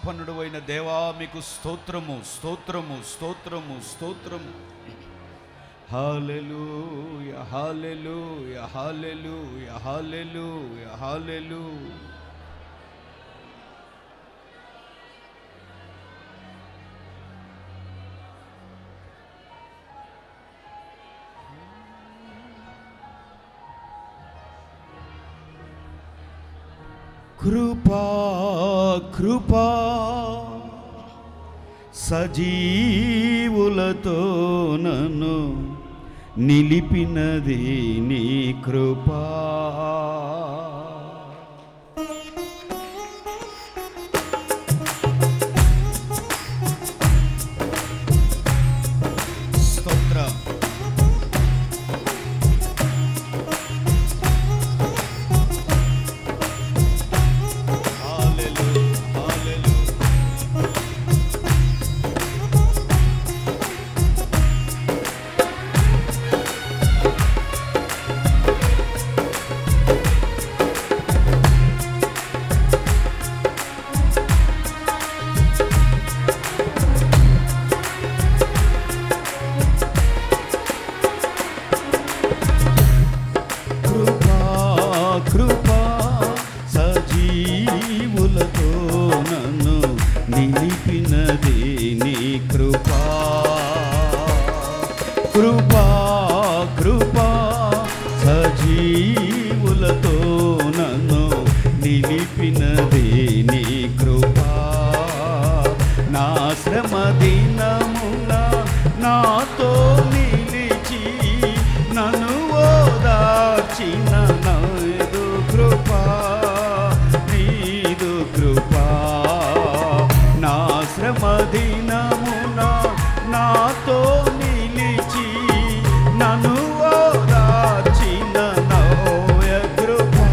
సంపన్నుడు అయిన దేవా మీకు స్తోత్రము స్తోత్రము స్తోత్రము స్తోత్రము. హల్లెలూయా హల్లెలూయా హల్లెలూయా హల్లెలూయా హల్లెలూయా. కృపా కృపా సజీవులతో నన్ను నిలిపినది నీ కృపా. స్తోత్రం. కృపా కృపా సజీవులతో నన్ను నిలిపినది నీ కృపా. నా శ్రమ దినమున నాతో నిలిచి నన్ను ఓదార్చిన నీదు కృపా నీదు కృపా. నా శ్రమ దినమున నాతో నిలిచి నన్ను ఓదార్చిన నవ్య కృపా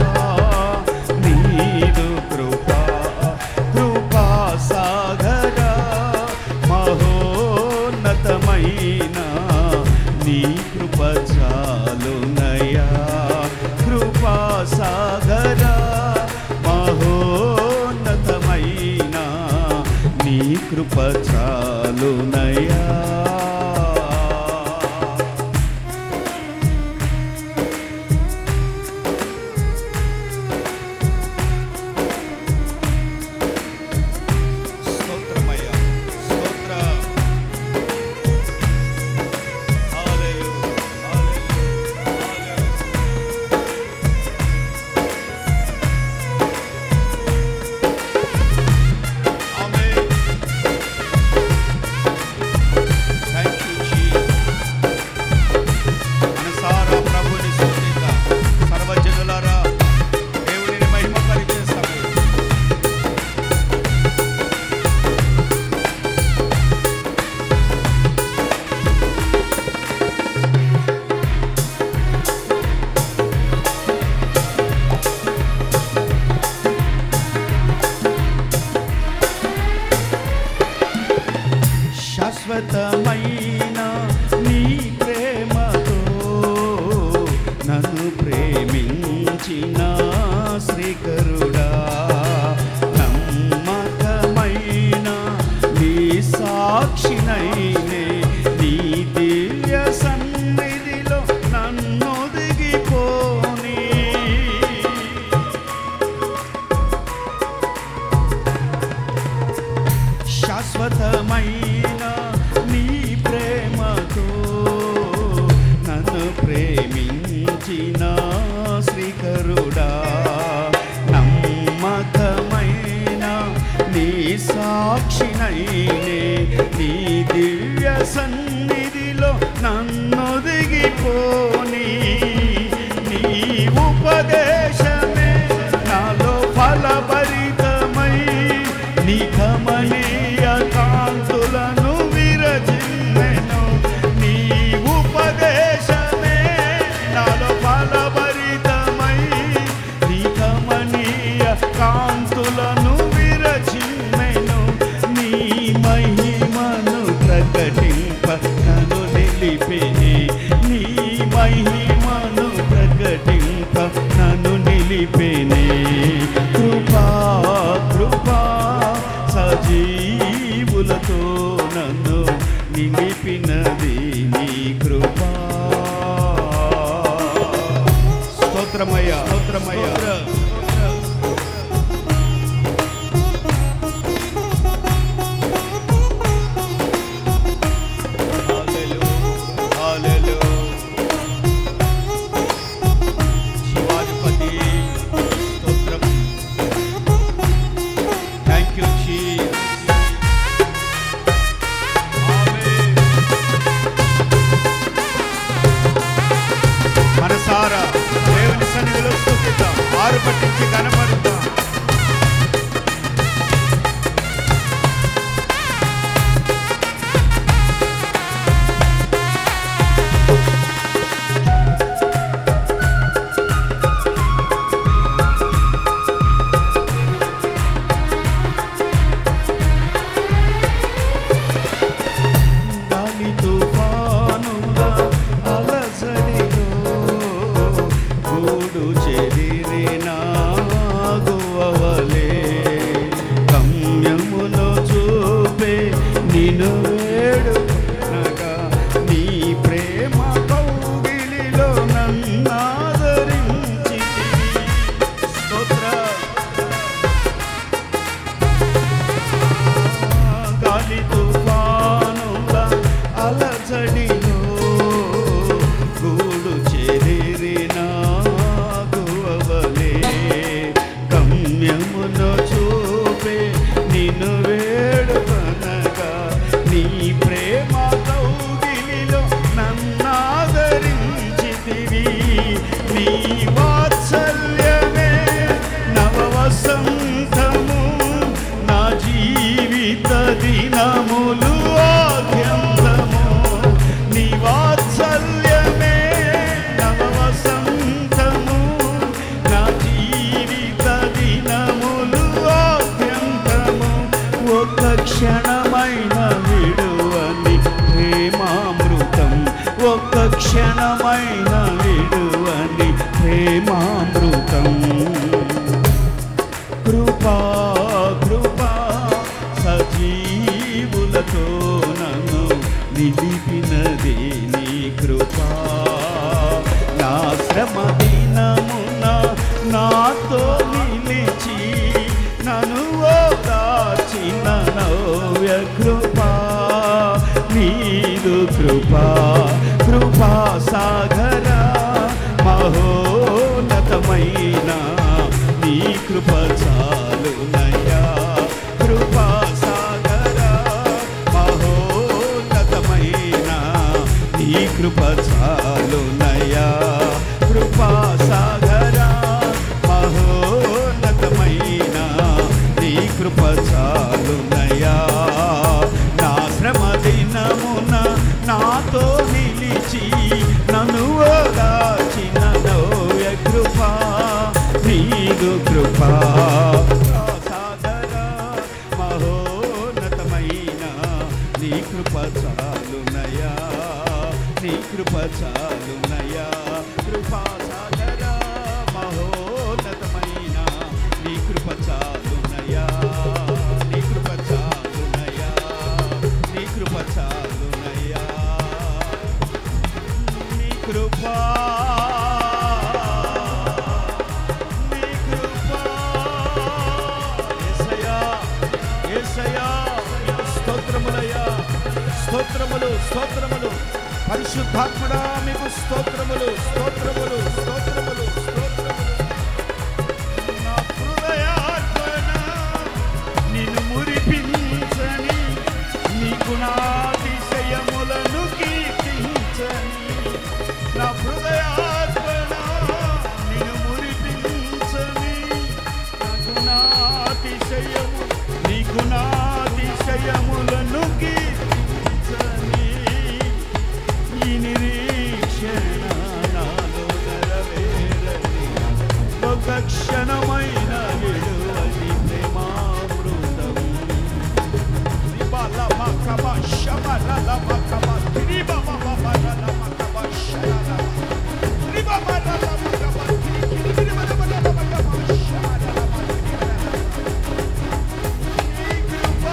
నీదు కృపా. కృపా సాగర మహోన్నతమైన నీ కృప చాలునయా. కృపా సాగర మహోన్నతమైన నీ కృప చాలునయా. శాశ్వతమైన నీ ప్రేమతో నన్ను ప్రేమించిన శ్రీకరుడా. నమ్మకమైన నీ సాక్షినైనే నీ దివ్య సన్నిధిలో నన్ను దిగిపోని. శాశ్వతమైన నీ ప్రేమతో నన్ను ప్రేమించిన శ్రీకరుడా. నమ్మకమైన నీ సాక్షినైనే నీ దివ్య సన్నిధిలో నన్ను దిగిపోని. నీ ఉపదేశమే నాలో ఫలభరితమై నీ కమనీయ కాంతులను విరజిమ్మెను. నీ ఉపదేశమే నాలో ఫలభరితమై నీ కమనీయ కాంతులను విరజిమ్మెను. నీ మహిమను ప్రకటింప నన్ను నిలిపిని. నీ సజీవులతో నన్ను నిలిపినది నీ కృపా. స్తోత్రమయ్యా, స్తోత్రమయ్యా. మనసారా దేవుని సన్నిధిలో స్తుతిద్దాం, ఆరు పట్టించి కనపడుతాం. క్షణమైన విడువని ప్రేమామృతం, ఒక్క క్షణమైన విడువని ప్రేమామృతం. కృపా కృపా సజీవులతో నన్ను నిలిపినది నీ కృపా. నా శ్రమ దినమున నాతో నిలిచి నన్ను ఓదార్చిన నవ్య కృపా. నీదు కృపా కృపా సాగరా మహోన్నతమైన నీ కృప చాలునయ్యా. కృపా సాగరా మహోన్నతమైన నీ కృప చాలునయ్యా. కృపా సాగరా మహోన్నతమైన నీ కృప చాలునయ్యా. నా శ్రమ దినమున నాతో నిలిచి నన్ను ఓదార్చిన నవ్య కృపా. నీదు కృపా సాగరా మహోన్నతమైన నీ కృప చాలునయ్యా. నీ కృప చాలునయ్యా. కృపా సాగరా మహోన్నతమైన నీ కృప చాలునయ్యా. నీ కృప చాలునయ్యా. నీ కృప చాలునయ్యా. నీ కృపా నీ కృపా. యేసయ్యా యేసయ్యా స్తోత్రములయ్యా. స్తోత్రములు స్తోత్రములు. పరిశుద్ధాత్ముడా మీకు స్తోత్రములు స్తోత్రములు స్తోత్రములు స్తోత్రములు. నా హృదయార్పణ నిన్ను మురిపించని, నీ గుణాతిశయములను కీర్తించని. నా హృదయార్పణ నిన్ను మురిపించని, నా గుణాతిశయము నీ గుణాతిశయములను కీర్తించని. ఈ నిరీక్షణ నాలో నెరవేరని, ఒక క్షణమైన విడువని ప్రేమామృతం. కృపా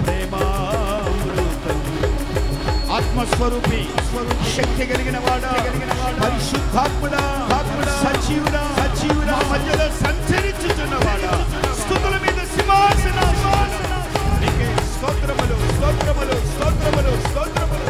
ప్రేమామృతం ఆత్మస్వరూపి శక్తి కలిగిన వాడా పరిశుద్ధాత్ముడా సజీవుడా మా మధ్యలో సంచరించుచున్నవాడా స్తుతుల మీద సింహాసనం నీకే స్తోత్రములు స్తోత్రములు స్తోత్రములు స్తోత్రములు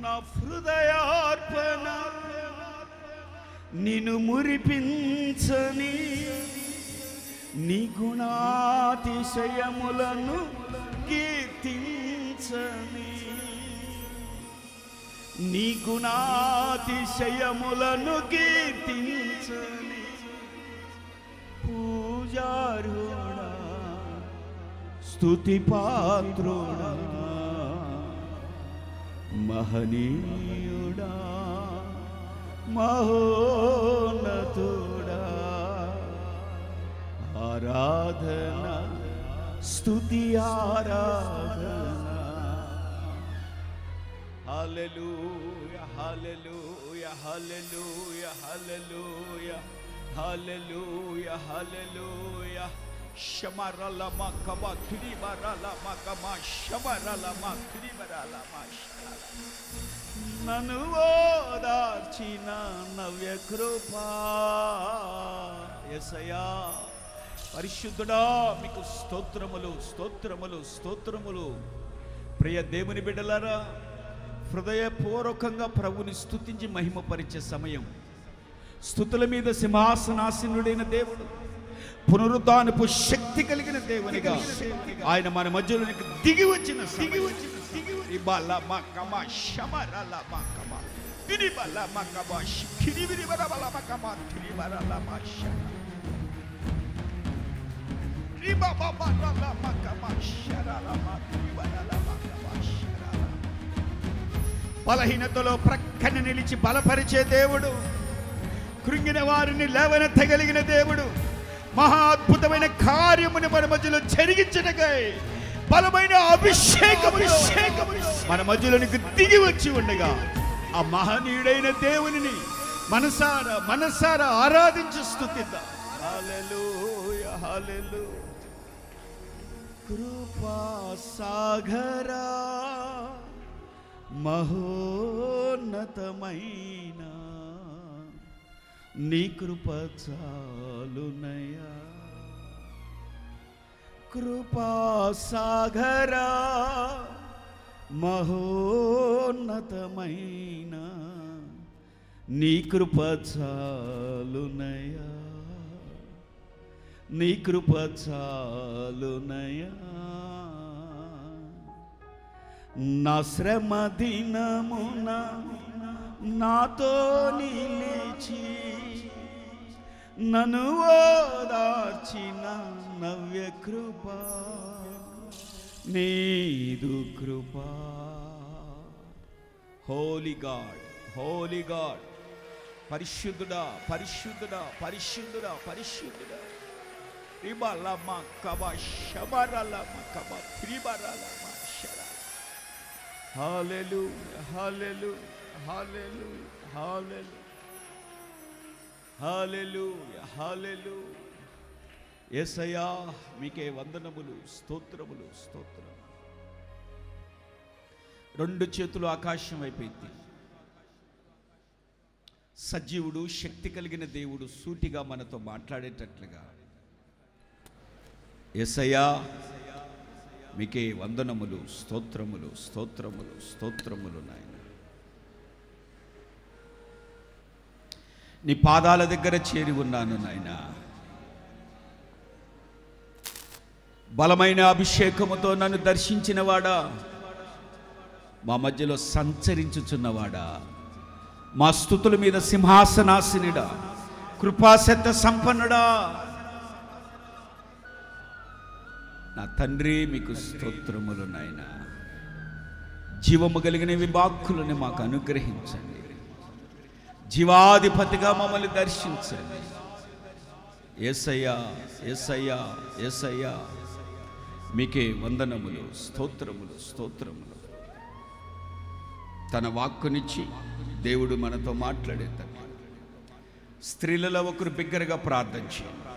నా హృదయార్పణ నిన్ను మురిపించని నీ గుణాతిశయములను కీర్తించని నీ గుణాతిశయములను కీర్తించని పూజారుడా స్తుతి పాత్రుడా మహనీయుడా మహోన్నతుడా ఆరాధన స్తుతి ఆరాధన హల్లెలూయా హల్లెలూయా హల్లెలూయా హల్లెలూయా హల్లెలూయా హల్లెలూయా షమరలమా కబా తురిబరలమా కమా షమరలమా తురిబరలమా నన్ను ఓదార్చిన నవ్య కృపా యేసయ్యా పరిశుద్ధుడా మీకు స్తోత్రములు స్తోత్రములు స్తోత్రములు. ప్రియ దేవుని బిడ్డలారా, హృదయపూర్వకంగా ప్రభుని స్తుతించి మహిమపరిచే సమయం. స్తుతుల మీద సింహాసనాసీనుడైన దేవుడు, పునరుద్ధానపు శక్తి కలిగిన దేవునిగా ఆయన మన మధ్యలోనికి దిగి వచ్చిన బలహీనతలో ప్రక్కన నిలిచి బలపరిచే దేవుడు, కృంగిన వారిని లేవనెత్తగలిగిన దేవుడు, మహా అద్భుతమైన కార్యముని మన మధ్యలో జరిగించటకై బలమైన అభిషేకము మన మధ్యలోనికి దిగి వచ్చి ఉండగా ఆ మహనీయుడైన దేవునిని మనసారా ఆరాధించి స్తుతిద్దాం. హల్లెలూయా హల్లెలూయా. కృపా సాగరా మహోన్నతమైన నీ కృప చాలునయా. కృపా సాగరా మహోన్నతమైన నీ కృప చాలునయా. నీ కృప చాలునయా. నా శ్రమ దినమున నాతో నిలిచి నన్ను ఓదార్చిన నవ్య కృప నీదు కృప. Holy God, holy God. పరిశుద్ధుడా, పరిశుద్ధుడా, పరిశుద్ధుడా, పరిశుద్ధుడా. రిబలమా కబా షబరలమా కబా త్రిబరలమా షర. హల్లెలూయా, హల్లెలూయా, హల్లెలూయా, హల్లెలూయా, హల్లెలూయా, హల్లెలూయా. యేసయ్యా మీకే వందనములు, స్తోత్రములు, స్తోత్రం. రెండు చేతులు ఆకాశం వైపు ఎత్తి సజీవుడు, శక్తి కలిగిన దేవుడు సూటిగా మనతో మాట్లాడేటట్లుగా, యేసయ్యా మీకే వందనములు, స్తోత్రములు, స్తోత్రములు, స్తోత్రములు నాయన. నీ పాదాల దగ్గర చేరి ఉన్నాను నాయన. బలమైన అభిషేకముతో నన్ను దర్శించినవాడా, మా మధ్యలో సంచరించుచున్నవాడా, మా స్తుతుల మీద సింహాసనాసనుడా, కృపాసత్య సంపన్నుడా, నా తండ్రి మీకు స్తోత్రములు నాయన. జీవము కలిగిన వివాక్కులను మాకు అనుగ్రహించండి. జీవాధిపతిగా మమ్మల్ని దర్శించండి. యేసయ్యా, యేసయ్యా, యేసయ్యా మీకే వందనములు, స్తోత్రములు, స్తోత్రములు. తన వాక్కునిచ్చి దేవుడు మనతో మాట్లాడేటప్పుడు స్త్రీలలో ఒకరు బిగ్గరగా ప్రార్థన చేయండి.